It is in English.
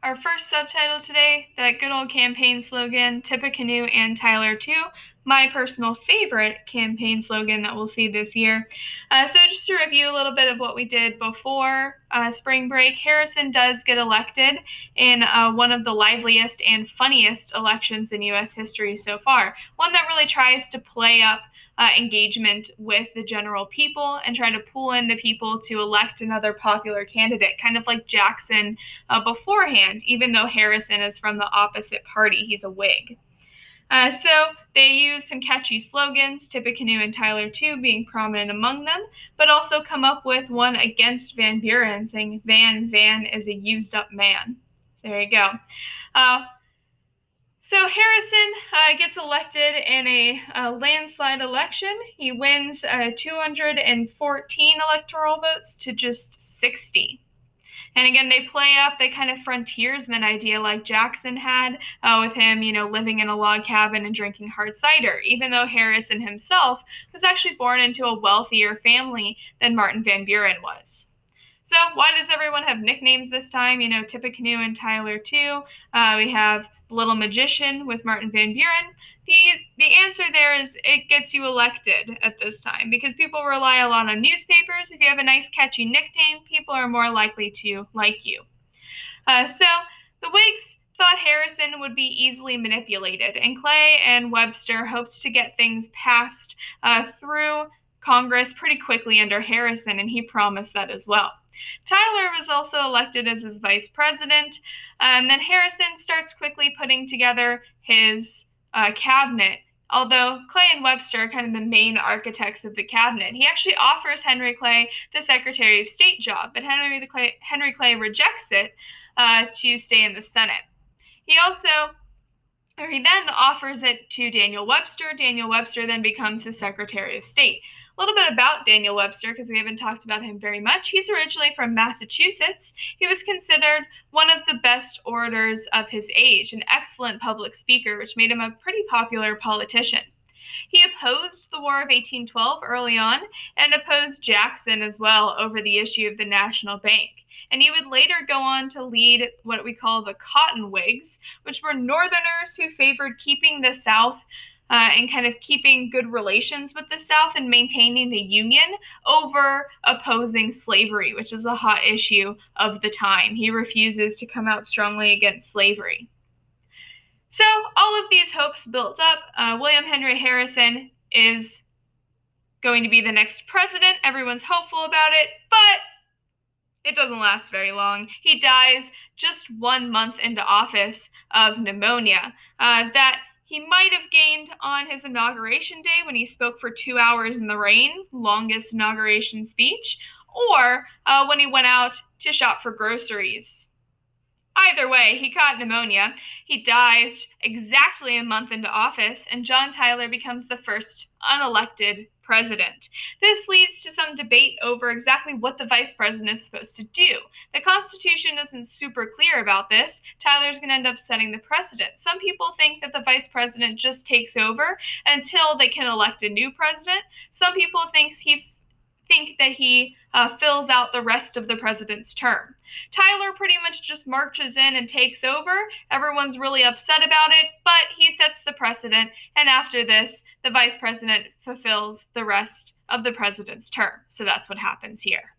Our first subtitle today, that good old campaign slogan, Tippecanoe and Tyler too, my personal favorite campaign slogan that we'll see this year. So just to review a little bit of what we did before spring break, Harrison does get elected in one of the liveliest and funniest elections in U.S. history so far, one that really tries to play up engagement with the general people and try to pull in the people to elect another popular candidate, kind of like Jackson beforehand, even though Harrison is from the opposite party. He's a Whig. So they use some catchy slogans, Tippecanoe and Tyler too being prominent among them, but also come up with one against Van Buren, saying Van is a used up man. There you go. So Harrison gets elected in a landslide election. He wins 214 electoral votes to just 60. And again, they play up the kind of frontiersman idea like Jackson had with him, living in a log cabin and drinking hard cider, even though Harrison himself was actually born into a wealthier family than Martin Van Buren was. So why does everyone have nicknames this time? Tippecanoe and Tyler too. We have Little Magician with Martin Van Buren. The answer there is it gets you elected at this time because people rely a lot on newspapers. If you have a nice catchy nickname, people are more likely to like you. So the Whigs thought Harrison would be easily manipulated, and Clay and Webster hoped to get things passed through Congress pretty quickly under Harrison, and he promised that as well. Tyler was also elected as his vice president, and then Harrison starts quickly putting together his cabinet. Although Clay and Webster are kind of the main architects of the cabinet, he actually offers Henry Clay the Secretary of State job, but Henry Clay rejects it to stay in the Senate. He then offers it to Daniel Webster. Daniel Webster then becomes his Secretary of State. A little bit about Daniel Webster, because we haven't talked about him very much. He's originally from Massachusetts. He was considered one of the best orators of his age, an excellent public speaker, which made him a pretty popular politician. He opposed the War of 1812 early on and opposed Jackson as well over the issue of the National Bank. And he would later go on to lead what we call the Cotton Whigs, which were Northerners who favored keeping the South and kind of keeping good relations with the South and maintaining the Union over opposing slavery, which is a hot issue of the time. He refuses to come out strongly against slavery. So all of these hopes built up. William Henry Harrison is going to be the next president. Everyone's hopeful about it, but it doesn't last very long. He dies just 1 month into office of pneumonia that he might have gained on his inauguration day when he spoke for 2 hours in the rain, longest inauguration speech, or when he went out to shop for groceries. Either way, he caught pneumonia. He dies exactly a month into office, and John Tyler becomes the first unelected president. This leads to some debate over exactly what the vice president is supposed to do. The Constitution isn't super clear about this. Tyler's going to end up setting the precedent. Some people think that the vice president just takes over until they can elect a new president. Some people think that he fills out the rest of the president's term. Tyler pretty much just marches in and takes over. Everyone's really upset about it, but he sets the precedent, and after this, the vice president fulfills the rest of the president's term. So that's what happens here.